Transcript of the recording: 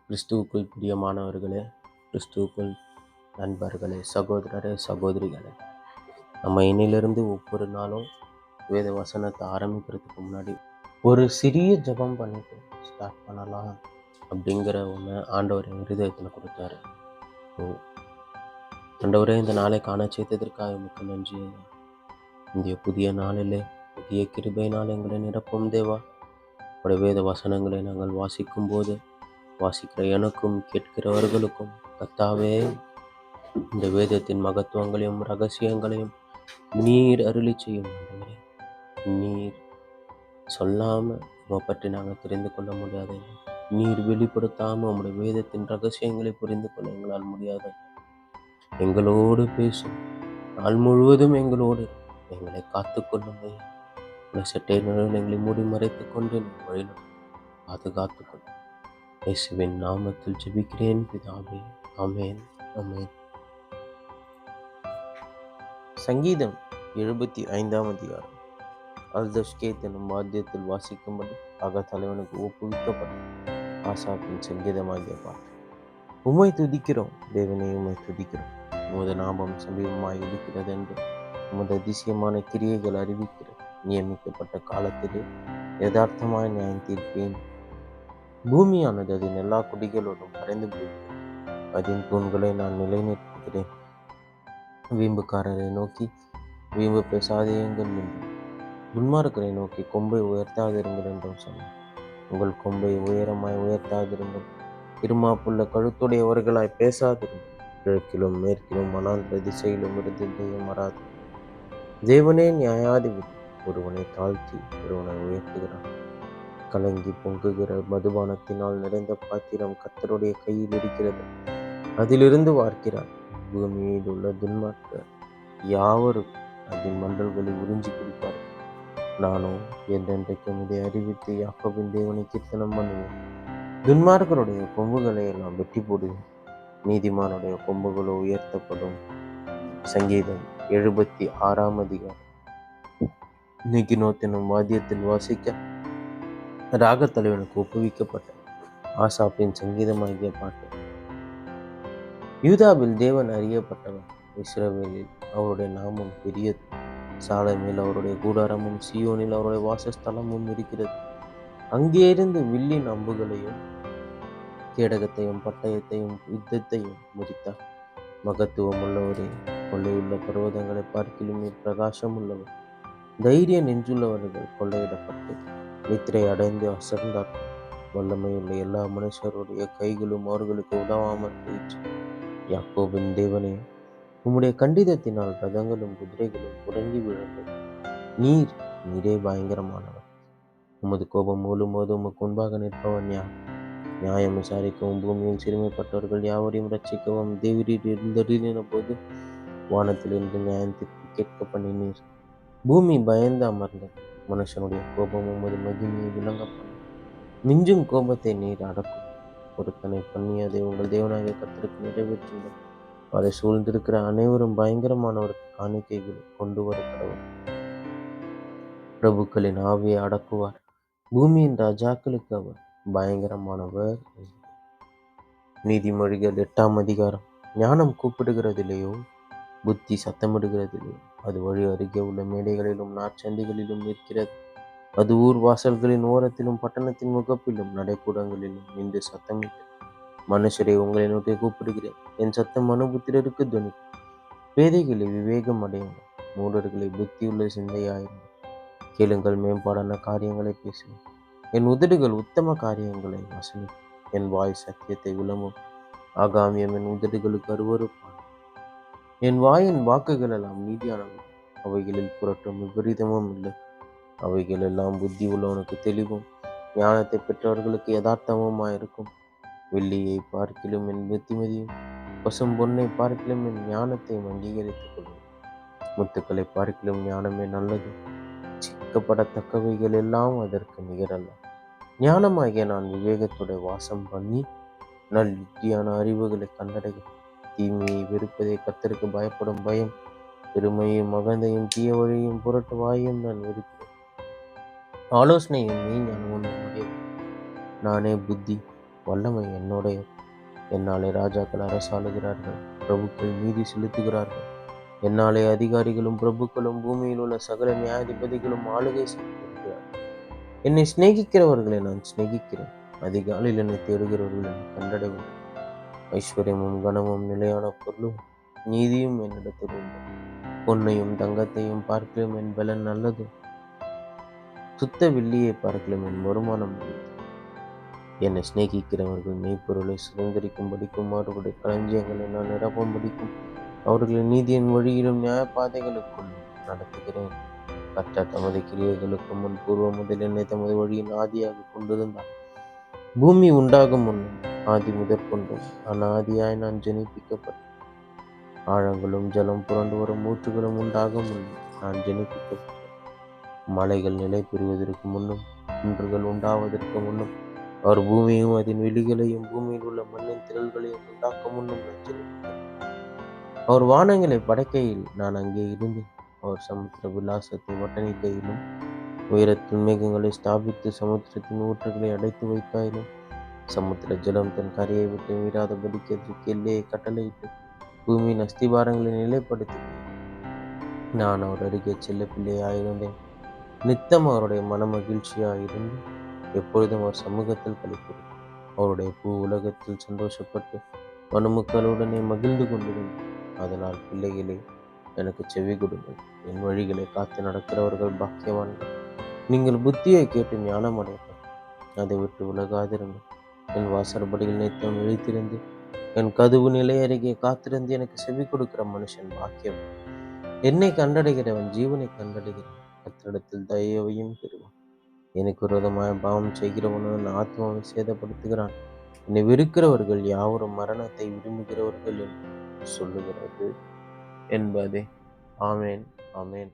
கிறிஸ்துவுக்குள் பிரியமானவர்களே, கிறிஸ்துவுக்குள் நண்பர்களே, சகோதரரே, சகோதரிகளே, நம்ம இன்னிலிருந்து ஒவ்வொரு நாளும் வேத வசனத்தை ஆரம்பிக்கிறதுக்கு முன்னாடி ஒரு சிறிய ஜெபம் பண்ணிட்டு ஸ்டார்ட் பண்ணலாம் அப்படிங்கிற ஒன்று ஆண்டவர் என் இருதயத்தில் கொடுத்தாரு. ஆண்டவரே, இந்த நாளை காண செய்ததற்காக மிக்க நன்றி. இந்த புதிய நாளிலே புதிய கிருபை நாள் எங்களை நிரப்பும் தேவா. உடைய வேத வசனங்களை நாங்கள் வாசிக்கும் போது வாசிக்கிற எனக்கும் கேட்கிறவர்களுக்கும் கர்த்தாவே, இந்த வேதத்தின் மகத்துவங்களையும் ரகசியங்களையும் நீர் அருளி செய்யும். ஆண்டவரே, நீர் சொல்லாம உம்மை பற்றி நாங்கள் தெரிந்து கொள்ள முடியாது. நீர் வெளிப்படுத்தாம உம்முடைய வேதத்தின் ரகசியங்களை புரிந்து கொள்ள எங்களால் முடியாது. எங்களோடு பேசும் நாள் முழுவதும் எங்களோடு எங்களை காத்துக்கொள்ளும். சட்டை நிழல் எங்களை மூடி மறைத்துக் கொண்டு வழியில் பாதுகாத்துக் கொள்ளும். இயேசுவின் நாமத்தில் ஜெபிக்கிறேன் பிதாவே, ஆமென், ஆமென். சங்கீதம் 75ஆம் அதிகாரம். அல்தஷ்கேத் என்னும் வாத்தியத்தில் வாசிக்கும்படி தலைவனுக்கு ஒப்புவிக்கப்பட்ட ஆசாப்பின் சங்கீதமாகிய பாட்டு. உம்மை துதிக்கிறோம் தேவனே, உம்மை துதிக்கிறோம். உமது நாமம் சமீபமாய் இருக்கிறது என்று உமது அதிசயமான கிரியைகள் அறிவிக்கிறது. நியமிக்கப்பட்ட காலத்திலே யதார்த்தமாய் நியாயம் தீர்ப்பேன். பூமியானது அதன் எல்லா குடிகளோடும் கரைந்து போகிறது. அதன் தூண்களை நான் நிலைநிறுத்துகிறேன். வீம்புக்காரரை நோக்கி வீம்பு பேசாதேயுங்கள் என்றும், துன்மார்க்கரை நோக்கி கொம்பை உயர்த்தாதிருங்கள் என்றும் சொன்னார். உங்கள் கொம்பை உயரமாய் உயர்த்தாதிருங்கள், இருமாப்புள்ள கழுத்துடையவர்களாய் பேசாதிருங்கள். கிழக்கிலும் மேற்கிலும் வனாந்திர திசையிலும் இருந்து தெய்வம் வராது. தேவனே நியாயாதிபதி, ஒருவனை தாழ்த்தி ஒருவனை உயர்த்துகிறார். கலங்கி பொங்குகிற மதுபானத்தினால் நிறைந்த பாத்திரம் கர்த்தருடைய கையில் இருக்கிறது, அதிலிருந்து வார்க்கிறார். பூமியில் உள்ள துன்மார்க்கர் யாவரும் அதன் மண்டல்களை உறிஞ்சி குடிப்பார். நானும் என்றென்றைக்கும் இதை அறிவித்து யாக்கோபின் தேவனை கீர்த்தனம் பண்ணுவேன். துன்மார்க்கருடைய கொம்புகளை எல்லாம் வெட்டி போடுவேன், நீதிமானுடைய கொம்புகளோ உயர்த்தப்படும். சங்கீதம் 76ஆம் அதிகாரம். நிகினோத் என்னும் வாத்தியத்தில் வாசிக்க ராகத்தலைவனுக்கு ஒப்புவிக்கப்பட்ட ஆசாப்பின் சங்கீதமாகிய பாட்டு. யூதாவில் தேவன் அறியப்பட்டவர், இஸ்ரவேலில் அவருடைய நாமம் பெரியது. சாலமேல் அவருடைய கூடாரமும் சீயோனில் அவருடைய வாசஸ்தலமும் இருக்கிறது. அங்கே இருந்து வில்லின் அம்புகளையும் கேடகத்தையும் பட்டயத்தையும் யுத்தத்தையும் முறித்தார். மகத்துவம் உள்ளவரே, கொள்ளையுள்ள பர்வதங்களை பார்க்கிலும் பிரகாசம் உள்ளவர். தைரிய நெஞ்சுள்ளவர்கள் கொள்ளையிடப்பட்டு நித்திரை அடைந்து அசர்ந்தார்கள். வல்லமையுள்ள எல்லா மனுஷருடைய கைகளும் அவர்களுக்கு உதவாமல் போயிற்று. யாக்கோபின் தேவனே, உம்முடைய கண்டிதத்தினால் ரதங்களும் குதிரைகளும் உறங்கி விழுந்தது. நீரே பயங்கரமானவர். உமது கோபம் மூலும்போது உமக்கு முன்பாக நிற்பவன் யார்? நியாயம் விசாரிக்கவும் பூமியில் சிறுமைப்பட்டவர்கள் யாவரையும் ரட்சிக்கவும் தேவரீர் இருந்தறின போது வானத்திலிருந்து நியாயத்திற்கு கேட்க பண்ணினீர். பூமி பயந்து அமர்ந்தது. மனுஷனுடைய கோபம் உமது மகிமையை விளங்க பண்ண மிஞ்சும் கோபத்தை நீர் அடக்கும். பொருத்தனை பண்ணி அதை உங்கள் தேவனாகிய கர்த்தருக்கு நிறைவேற்றுங்கள். அவரை சூழ்ந்திருக்கிற அனைவரும் பயங்கரமானவருக்கு காணிக்கைகளை கொண்டு வர கடவுள். பிரபுக்களின் ஆவியை அடக்குவார். பூமியின் ராஜாக்களுக்கு அவர் பயங்கரமானவர். நீதிமொழிகள் 8ஆம் அதிகாரம். ஞானம் கூப்பிடுகிறதிலேயோ புத்தி சத்தமிடுகிறதிலேயோ அது வழி அருகே உள்ள மேடைகளிலும் நாற்சந்திகளிலும் இருக்கிறது. அது ஊர் வாசல்களின் ஓரத்திலும் பட்டணத்தின் முகப்பிலும் நடைக்கூடங்களிலும் நின்று சத்தமிட்டு, மனுஷரை உங்களை நோக்கி கூப்பிடுகிறேன், என் சத்தம் மனுபுத்திரருக்கு துணி. பேதைகளை விவேகம் அடையுங்கள், மூடர்களை புத்தியுள்ள சிந்தையாயிருங்கள். கேளுங்கள், மேம்பாடான காரியங்களை பேசுவேன். என் உதடுகள் உத்தம காரியங்களை வசனிக்கும். என் வாய் சத்தியத்தை விளம்பும். ஆகாமியம் என் உதடுகளுக்கு அருவருப்பான. என் வாயின் வாக்குகள் எல்லாம் நீதியானவை, அவைகளில் புரட்டும் விபரீதமும் இல்லை. அவைகள் எல்லாம் புத்தி உள்ளவனுக்கு தெளிவும் ஞானத்தை பெற்றவர்களுக்கு யதார்த்தமுமாயிருக்கும். வெள்ளியை பார்க்கிலும் என் புத்திமதியும் பசும் பொன்னை பார்க்கிலும் என் ஞானத்தையும் அங்கீகரித்துக் கொள்ளும். முத்துக்களை பார்க்கிலும் ஞானமே நல்லது. சிக்கப்படத்தக்கவைகள் எல்லாம் அதற்கு நிகரல்ல. ஞானமாகிய நான் விவேகத்துடைய வாசம் பண்ணி நல் யுக்தியான அறிவுகளை கண்டடையும். தீமையை வெறுப்பதை கர்த்தருக்கு பயப்படும் பயம். பெருமையும் மகந்தையும் தீய வழியும் புரட்டு வாயும் நான் வெறுக்கிறேன். ஆலோசனையும் மெய்ஞானமும் என்னுடையது. நானே புத்தி, வல்லமை என்னுடைய. என்னாலே ராஜாக்கள் அரசாளுகிறார்கள், பிரபுக்கள் நீதி செலுத்துகிறார்கள். என்னாலே அதிகாரிகளும் பிரபுக்களும் பூமியில் உள்ள சகல நியாயாதிபதிகளும் ஆளுகை செய்து வருகிறார்கள். என்னை சிநேகிக்கிறவர்களை நான் சிநேகிக்கிறேன். அதிகாலையில் என்னை தேடுகிறவர்கள் என்னை கண்டடைவது. ஐஸ்வர்யமும் கனமும் நிலையான பொருளும் நீதியும் என்னிடத்தில் உண்டு. பொன்னையும் தங்கத்தையும் பார்க்கலும் என் பலன் நல்லது. சுத்த வெள்ளியை பார்க்கலும் என் வருமானம் நல்லது. என்னை சிநேகிக்கிறவர்கள் மெய்ப்பொருளை சுதந்திரிக்கும்படிக்கும் அவர்களுடைய களஞ்சியங்களை நான் நிரப்பும்படிக்கும் அவர்களின் நீதியின் வழியிலும் நியாயப்பாதைகளுக்குள் நடத்துகிறேன். கர்த்தர் தமது கிரியைகளுக்கு முன் பூர்வ முதல் என்னை தமது வழியின் ஆதியாக கொண்டிருந்தார். பூமி உண்டாகும் முன்னும் ஆதி முதற்கொண்டும் அநாதியாய் நான் ஜனிப்பிக்கப்பட்டேன். ஆழங்களும் ஜலம் புரண்டு வரும் ஊற்றுகளும் உண்டாகும் முன்னும் நான் ஜனிப்பிக்கப்பட்டேன். மலைகள் நிலை பெறுவதற்கு முன்னும் குன்றுகள் உண்டாவதற்கு முன்னும் அவர் பூமியையும் அதன் வெளிகளையும் பூமியில் உள்ள மண்ணின் திரள்களையும் உண்டாக்க முன்னும் நான் ஜனிப்பித்தேன். அவர் வானங்களை படைக்கையில் நான் அங்கே இருந்தேன். அவர் சமுத்திர விலாசத்தை வட்டணிக்கையிலும் உயரத்தின் மேகங்களை ஸ்தாபித்து சமுத்திரத்தின் ஊற்றுகளை அடைத்து வைத்தாயிலும் சமுத்திர ஜலம் தன் கரையை விட்டு மீறாதபடிக்கு அதற்கு எல்லையை கட்டளையிட்டு பூமியின் அஸ்திபாரங்களை நிலைப்படுத்தினேன். நான் அவர் அருகே செல்ல பிள்ளையாயிருந்தேன். நித்தம் அவருடைய மன மகிழ்ச்சியாயிருந்து எப்பொழுதும் அவர் சமூகத்தில் கழிக்கிறேன். அவருடைய பூ உலகத்தில் சந்தோஷப்பட்டு மனுமக்களுடனே மகிழ்ந்து கொண்டிருந்தேன். அதனால் பிள்ளைகளே, எனக்கு செவி கொடுங்கள். என் வழிகளை காத்து நடக்கிறவர்கள் பாக்கியவான்கள். நீங்கள் புத்தியை கேட்டு ஞானம் அடைங்கள். அதை விட்டு விலகாதிருங்கள். என் வாசற்படியில் நித்தம் விழித்திருந்து என் கதவு நிலை அருகே காத்திருந்து எனக்கு செவி கொடுக்கிற மனுஷன் பாக்கியவன். என்னை கண்டடைகிறவன் ஜீவனை கண்டடைகிறான், கர்த்தரிடத்தில் தயவையும் பெறுவான். எனக்கு விரோதമായ பாவம் செய்கிறவன் ஆத்மாவை சேதப்படுத்துகிறான். என்னை வெறுக்கிறவர்கள் யாவரும் மரணத்தை விரும்புகிறவர்கள் என்று சொல்லுகிறது என்பதே. ஆமேன், ஆமேன்.